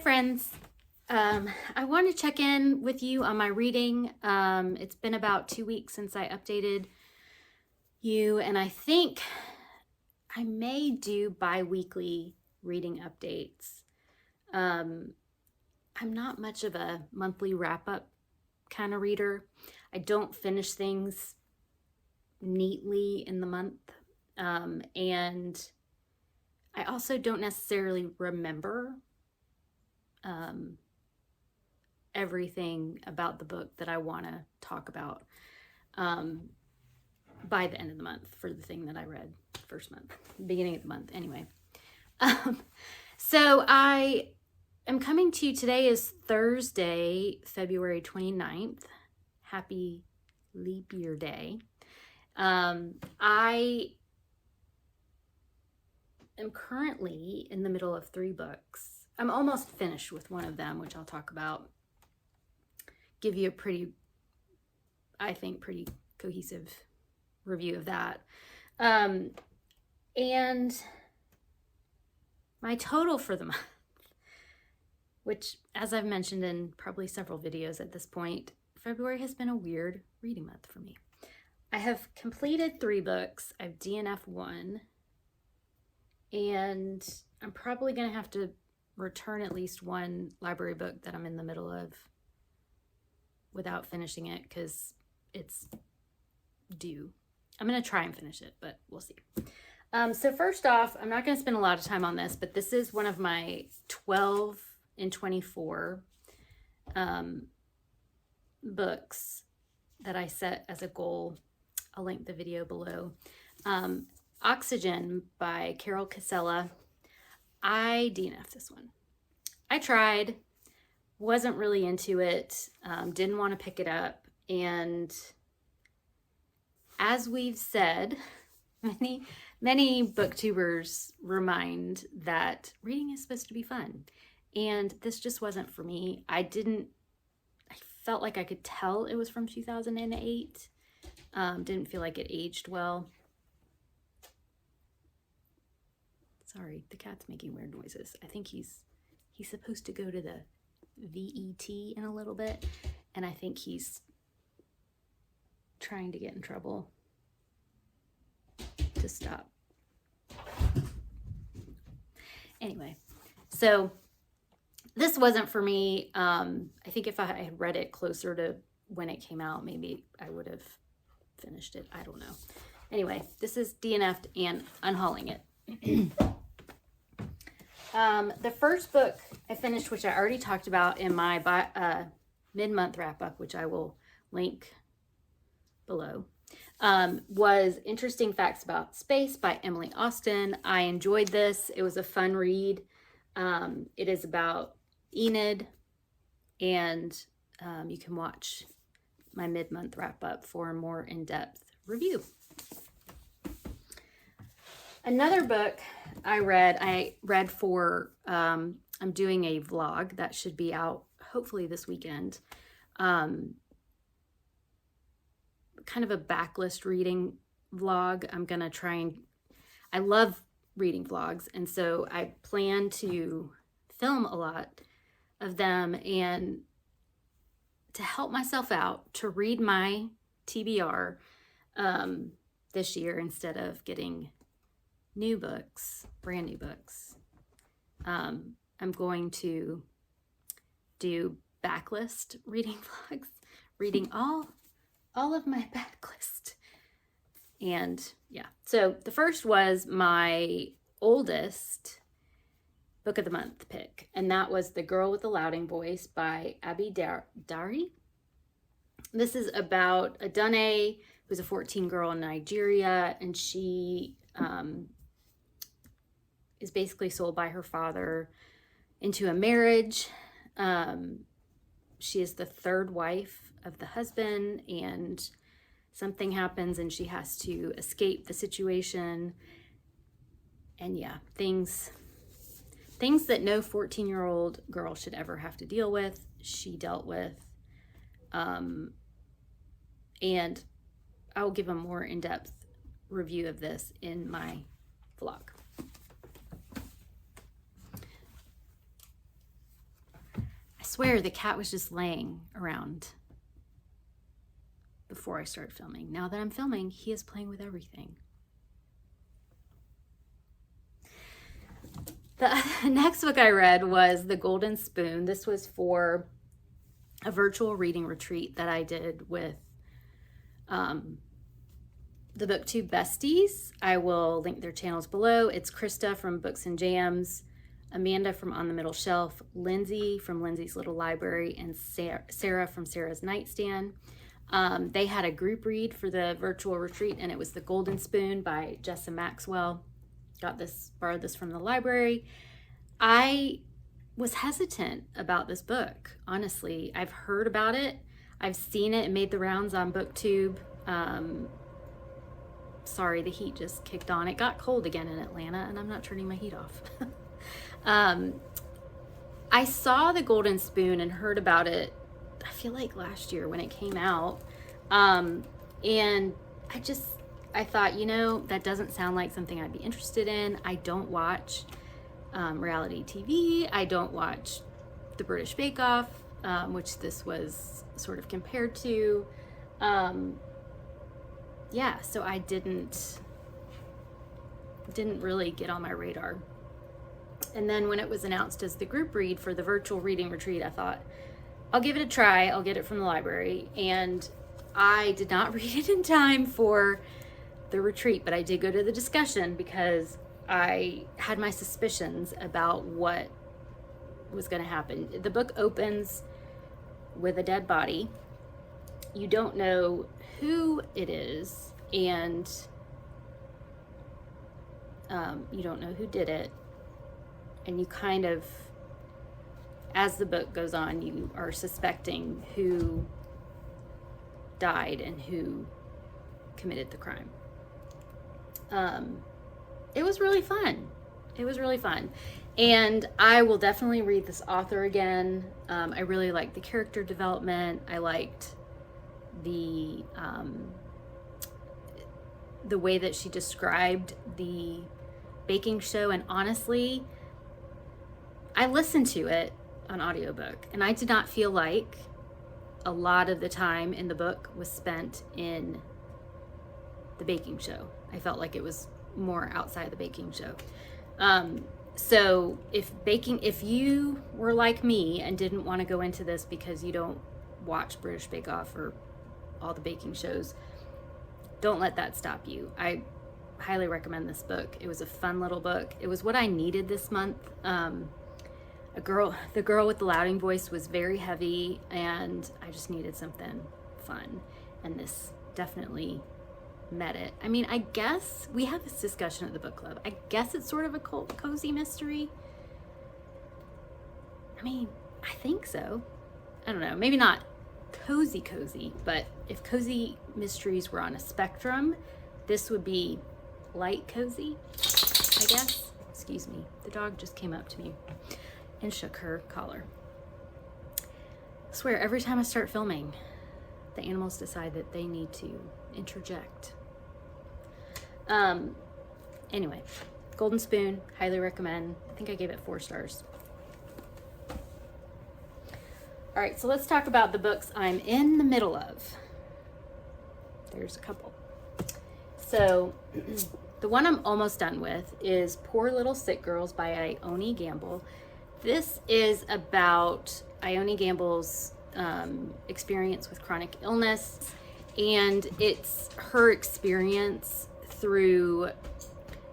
friends. I want to check in with you on my reading. It's been about 2 weeks since I updated you, and I think I may do bi-weekly reading updates. I'm not much of a monthly wrap-up kind of reader. I don't finish things neatly in the month, and I also don't necessarily remember everything about the book that I want to talk about by the end of the month for the thing that I read first month, beginning of the month anyway. So I am coming to you, today is Thursday, February 29th. Happy leap year day. I am currently in the middle of 3 books. I'm almost finished with one of them, which I'll talk about. Give you a pretty cohesive review of that. And my total for the month, which, as I've mentioned in probably several videos at this point, February has been a weird reading month for me. I have completed 3 books. I've DNF'd 1, and I'm probably going to have to return at least 1 library book that I'm in the middle of without finishing it because it's due. I'm going to try and finish it, but we'll see. So first off, I'm not going to spend a lot of time on this, but this is one of my 12 and 24 books that I set as a goal. I'll link the video below. Oxygen by Carol Casella. I DNF'd this one. I tried, wasn't really into it, didn't want to pick it up, and as we've said, many booktubers remind that reading is supposed to be fun, and this just wasn't for me. I felt like I could tell it was from 2008. Didn't feel like it aged well. Sorry, the cat's making weird noises. I think he's supposed to go to the VET in a little bit, and I think he's trying to get in trouble to stop. Anyway, so this wasn't for me. I think if I had read it closer to when it came out, maybe I would have finished it. I don't know. Anyway, this is DNF'd and unhauling it. The first book I finished, which I already talked about in my mid-month wrap-up, which I will link below, was Interesting Facts About Space by Emily Austen. I enjoyed this. It was a fun read. It is about Enid, and you can watch my mid-month wrap-up for a more in-depth review. Another book I read for, I'm doing a vlog that should be out hopefully this weekend. Kind of a backlist reading vlog. I'm going to try and, I love reading vlogs, and so I plan to film a lot of them, and to help myself out to read my TBR this year instead of getting new books, brand new books. I'm going to do backlist reading vlogs, reading all of my backlist. And yeah, so the first was my oldest book of the month pick, and that was The Girl with the Louding Voice by Abby Dari. This is about a Dune who's a 14 girl in Nigeria, and she is basically sold by her father into a marriage. She is the 3rd wife of the husband, and something happens and she has to escape the situation. And yeah, things that no 14-year-old girl should ever have to deal with, she dealt with. And I'll give a more in-depth review of this in my vlog. swear the cat was just laying around before I started filming. Now that I'm filming, he is playing with everything. The next book I read was The Golden Spoon. This was for a virtual reading retreat that I did with the Booktube Besties. I will link their channels below. It's Krista from Books and Jams, Amanda from On the Middle Shelf, Lindsay from Lindsay's Little Library, and Sarah from Sarah's Nightstand. They had a group read for the virtual retreat, and it was The Golden Spoon by Jessa Maxwell. Borrowed this from the library. I was hesitant about this book, honestly. I've heard about it. I've seen it. It made the rounds on Booktube. Sorry, the heat just kicked on. It got cold again in Atlanta, and I'm not turning my heat off. I saw The Golden Spoon and heard about it, I feel like last year when it came out. And I thought, that doesn't sound like something I'd be interested in. I don't watch reality TV. I don't watch the British Bake Off, which this was sort of compared to. So I didn't really get on my radar. And then when it was announced as the group read for the virtual reading retreat, I thought, I'll give it a try. I'll get it from the library. And I did not read it in time for the retreat, but I did go to the discussion because I had my suspicions about what was going to happen. The book opens with a dead body. You don't know who it is, and you don't know who did it. And you kind of, as the book goes on, you are suspecting who died and who committed the crime. It was really fun. And I will definitely read this author again. I really liked the character development. I liked the way that she described the baking show. And honestly, I listened to it on audiobook, and I did not feel like a lot of the time in the book was spent in the baking show. I felt like it was more outside the baking show. So if you were like me and didn't want to go into this because you don't watch British Bake Off or all the baking shows, don't let that stop you. I highly recommend this book. It was a fun little book. It was what I needed this month. The girl with the louding voice was very heavy, and I just needed something fun, and this definitely met it. I mean, I guess we had this discussion at the book club. I guess it's sort of a cozy mystery. I mean, I think so. I don't know, maybe not cozy, but if cozy mysteries were on a spectrum, this would be light cozy, I guess. Excuse me, the dog just came up to me and shook her collar. I swear, every time I start filming, the animals decide that they need to interject. Anyway, Golden Spoon, highly recommend. I think I gave it 4 stars. All right, so let's talk about the books I'm in the middle of. There's a couple. So the one I'm almost done with is Poor Little Sick Girls by Ione Gamble. This is about Ione Gamble's experience with chronic illness, and it's her experience through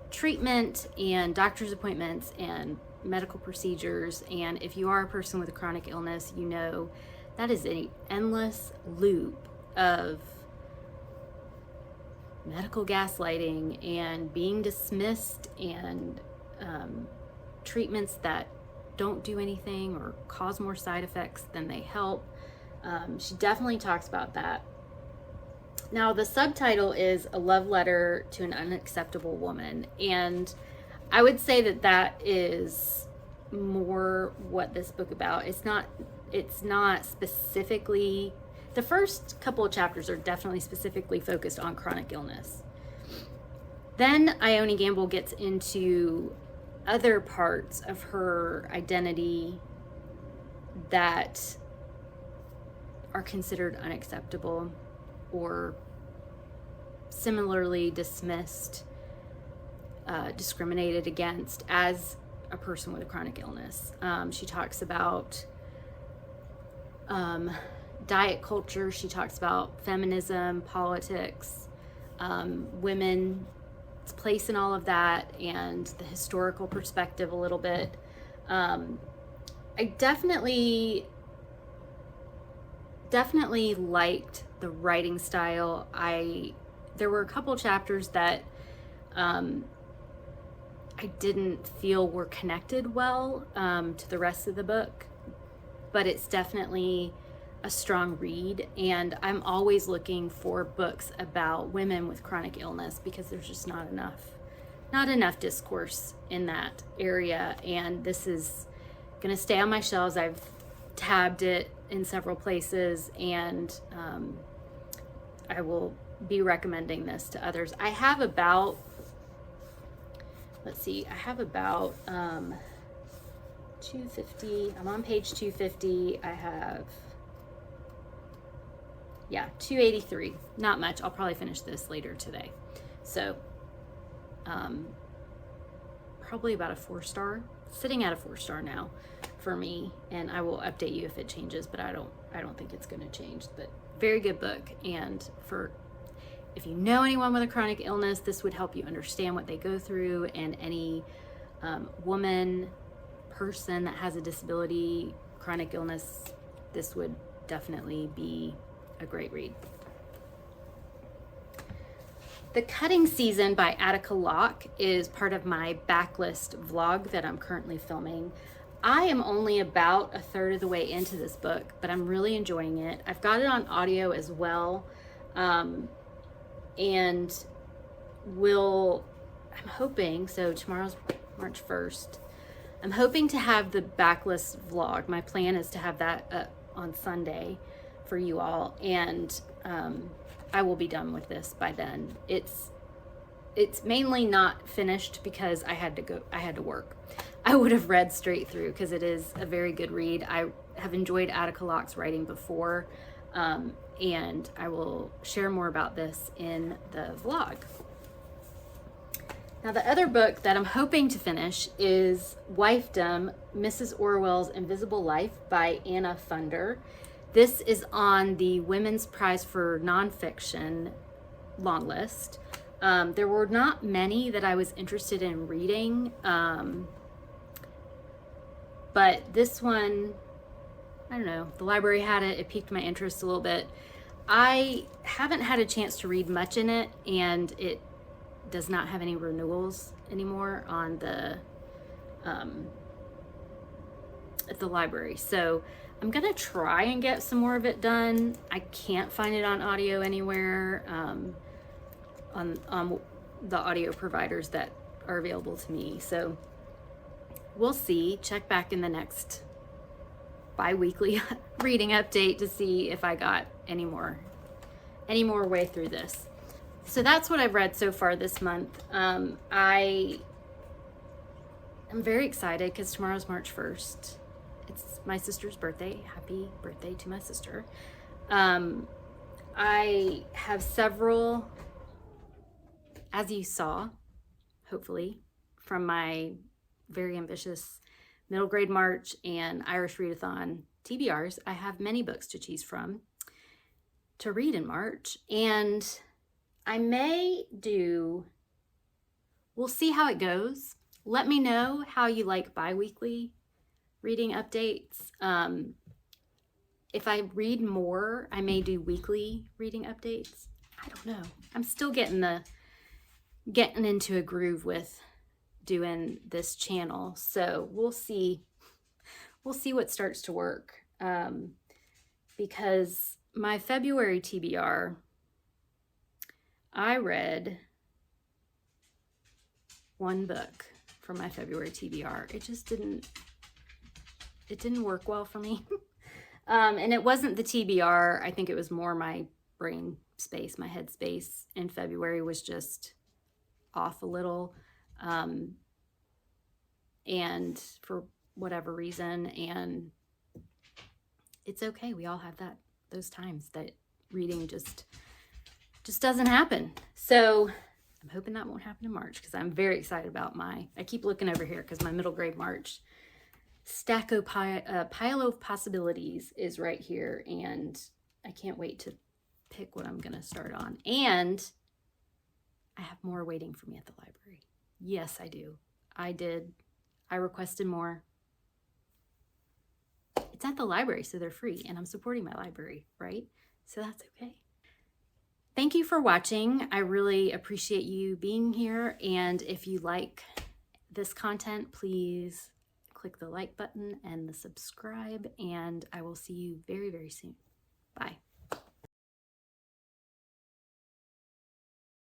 treatment and doctor's appointments and medical procedures. And if you are a person with a chronic illness, you know that is an endless loop of medical gaslighting and being dismissed and treatments that don't do anything or cause more side effects than they help. She definitely talks about that. Now, the subtitle is A Love Letter to an Unacceptable Woman, and I would say that that is more what this book about. It's not specifically, the first couple of chapters are definitely specifically focused on chronic illness. Then Ione Gamble gets into other parts of her identity that are considered unacceptable or similarly dismissed, discriminated against as a person with a chronic illness. She talks about diet culture. She talks about feminism, politics, women's place in all of that, and the historical perspective a little bit. I definitely liked the writing style. There were a couple chapters that I didn't feel were connected well to the rest of the book, but it's definitely a strong read, and I'm always looking for books about women with chronic illness because there's just not enough discourse in that area, and this is going to stay on my shelves. I've tabbed it in several places, and I will be recommending this to others. I have about 250. I'm on page 250. I have 283. Not much. I'll probably finish this later today. So probably about a 4-star, sitting at a 4-star now for me, and I will update you if it changes, but I don't think it's going to change. But very good book, and if you know anyone with a chronic illness, this would help you understand what they go through, and any person that has a disability, chronic illness, this would definitely be a great read. The Cutting Season by Attica Locke is part of my backlist vlog that I'm currently filming. I am only about a third of the way into this book, but I'm really enjoying it. I've got it on audio as well. And I'm hoping, so tomorrow's March 1st, I'm hoping to have the backlist vlog. My plan is to have that up on Sunday for you all, and I will be done with this by then. It's mainly not finished because I had to work. I would have read straight through because it is a very good read. I have enjoyed Attica Locke's writing before, and I will share more about this in the vlog. Now, the other book that I'm hoping to finish is Wifedom, Mrs. Orwell's Invisible Life by Anna Funder. This is on the Women's Prize for Nonfiction long list. There were not many that I was interested in reading, but this one, I don't know, the library had it. It piqued my interest a little bit. I haven't had a chance to read much in it, and it does not have any renewals anymore on the at the library. So I'm gonna try and get some more of it done. I can't find it on audio anywhere on the audio providers that are available to me. So we'll see. Check back in the next bi-weekly reading update to see if I got any more way through this. So that's what I've read so far this month. I am very excited because tomorrow's March 1st. It's my sister's birthday. Happy birthday to my sister. I have several, as you saw, hopefully, from my very ambitious middle grade March and Irish Readathon TBRs, I have many books to choose from to read in March, and I we'll see how it goes. Let me know how you like bi-weekly reading updates. If I read more, I may do weekly reading updates. I don't know. I'm still getting into a groove with doing this channel. So we'll see what starts to work. Because my February TBR, I read one book from my February TBR. It didn't work well for me. And it wasn't the TBR. I think it was more my brain space, my head space in February was just off a little. And for whatever reason, and it's okay. We all have those times that reading just doesn't happen. So I'm hoping that won't happen in March, because I'm very excited about I keep looking over here because my middle grade March pile of possibilities is right here, and I can't wait to pick what I'm gonna start on. And I have more waiting for me at the library. Yes, I do. I requested more. It's at the library, so they're free, and I'm supporting my library, right? So that's okay. Thank you for watching. I really appreciate you being here, and if you like this content, please click the like button and the subscribe, and I will see you very, very soon. Bye.